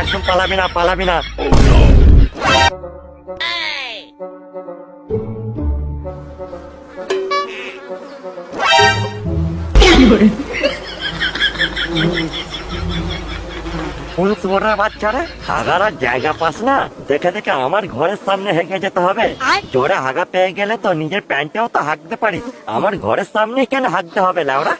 একদম পালাবি না, পালাবি না। বাচ্চারা হাগার জায়গা পাস না, দেখে দেখে আমার ঘরের সামনে হেঁকে যেতে হবে। জোরে হাগা পেয়ে গেলে তো নিজের প্যান্টেও তো হাঁকতে পারিস, আমার ঘরের সামনে কেন হাঁকতে হবে লাউরা?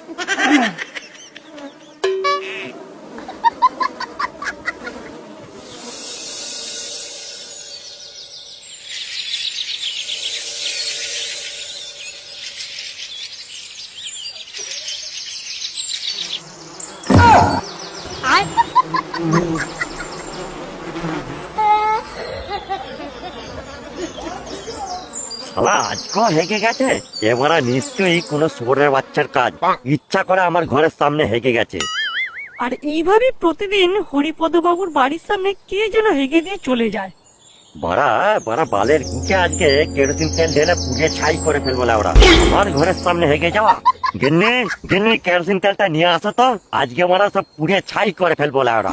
শালা আজকেও হেগে গেছে, এবারে নিশ্চয়ই কোনো শুয়োরের বাচ্চার কাজ, ইচ্ছা করে আমার ঘরের সামনে হেগে গেছে। আর এইভাবে প্রতিদিন হরিপদ বাবুর বাড়ির সামনে কে যেন হেগে দিয়ে চলে যায়। বড়া বড়া বালের গুকে আজকে কেরোসিন তেল ঢেলে পুড়ে ছাই করে ফেলবো ওরা, আমার ঘরের সামনে হেগে যাওয়া। গিন্নি গিন্নি, কেরোসিন তেলটা নিয়ে আসো তো, আজকে ওরা সব পুড়ে ছাই করে ফেলবো ওরা।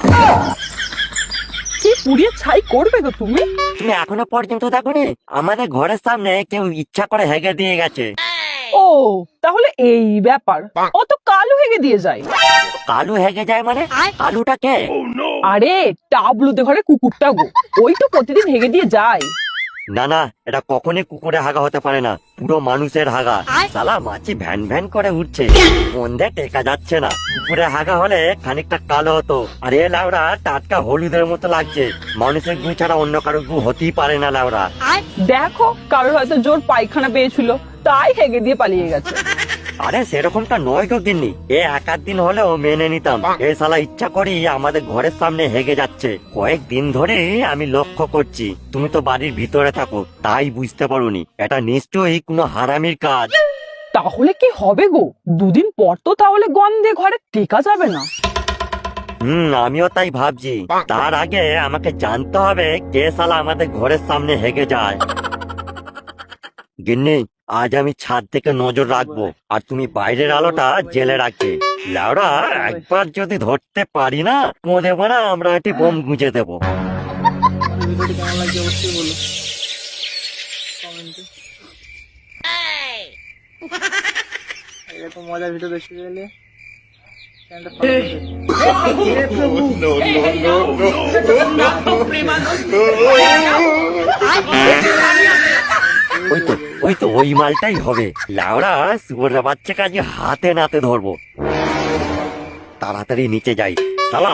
কি পুড়িয়ে ছাই করবে গো তুমি? তুমি এখনো পর্যন্ত দেখোনি আমাদের ঘরের সামনে কেউ ইচ্ছা করে হেগে দিয়ে গেছে? ও তাহলে এই ব্যাপার, অত কালো হেগে দিয়ে যায়? কালু হেগে যায় মানে? কালুটা কে? আরে টাবলুতে ঘরে কুকুরটা গো, ওই তো প্রতিদিন হেগে দিয়ে যায়। না না, এটা কখনই কুকুরে হাগা হতে পারে না, পুরো মানুষের হাগা। শালা মাছি ভ্যান ভ্যান করে উঠছে, বন্ধে টেকা যাচ্ছে না। কুকুরে হাগা হলে খানিকটা কালো হতো, আর এ লাউরা টাটকা হলুদের মতো লাগছে। মানুষের গু ছাড়া অন্য কারো গু হতেই পারে না লাউরা। দেখো কারোর হয়তো জোর পায়খানা পেয়েছিল, তাই হেগে দিয়ে পালিয়ে গেছে। আরে সেরকমটা নয় গো গিন্নি, এ এক আধ দিন হলেও মেনে নিতাম, এ শালা ইচ্ছা করি আমাদের ঘরের সামনে হেগে যাচ্ছে। কয়েকদিন ধরে আমি লক্ষ্য করছি, তুমি তো বাড়ির ভিতরে থাকো তাই বুঝতে পারোনি, এটা নিশ্চয়ই কোনো হারামির কাজ। তাহলে কি হবে গো? দুদিন পর তো তাহলে গন্ধে ঘরে টেকা যাবে না। আমিও তাই ভাবছি। তার আগে আমাকে জানতে হবে কে শালা আমাদের ঘরের সামনে হেগে যায়। গিন্নি, আজ আমি ছাদ থেকে নজর রাখবো, আর তুমি বাইরের আলোটা জেলে রাখবে। লাউরা একবার যদি ধরতে পারি না, মনে মনে আমরা একটি বোম গুঁজে দেবো। ভিডিওটি কেমন লাগছে অবশ্যই বলো কমেন্টে। এরকম মজার ভিডিও দেখতে গেলে চ্যানেলটা ওই তো ওই মালটাই হবে। লাউরা শুয়োরের বাচ্চাকে আজ হাতে নাতে ধরবো। তাড়াতাড়ি নিচে যাই, শালা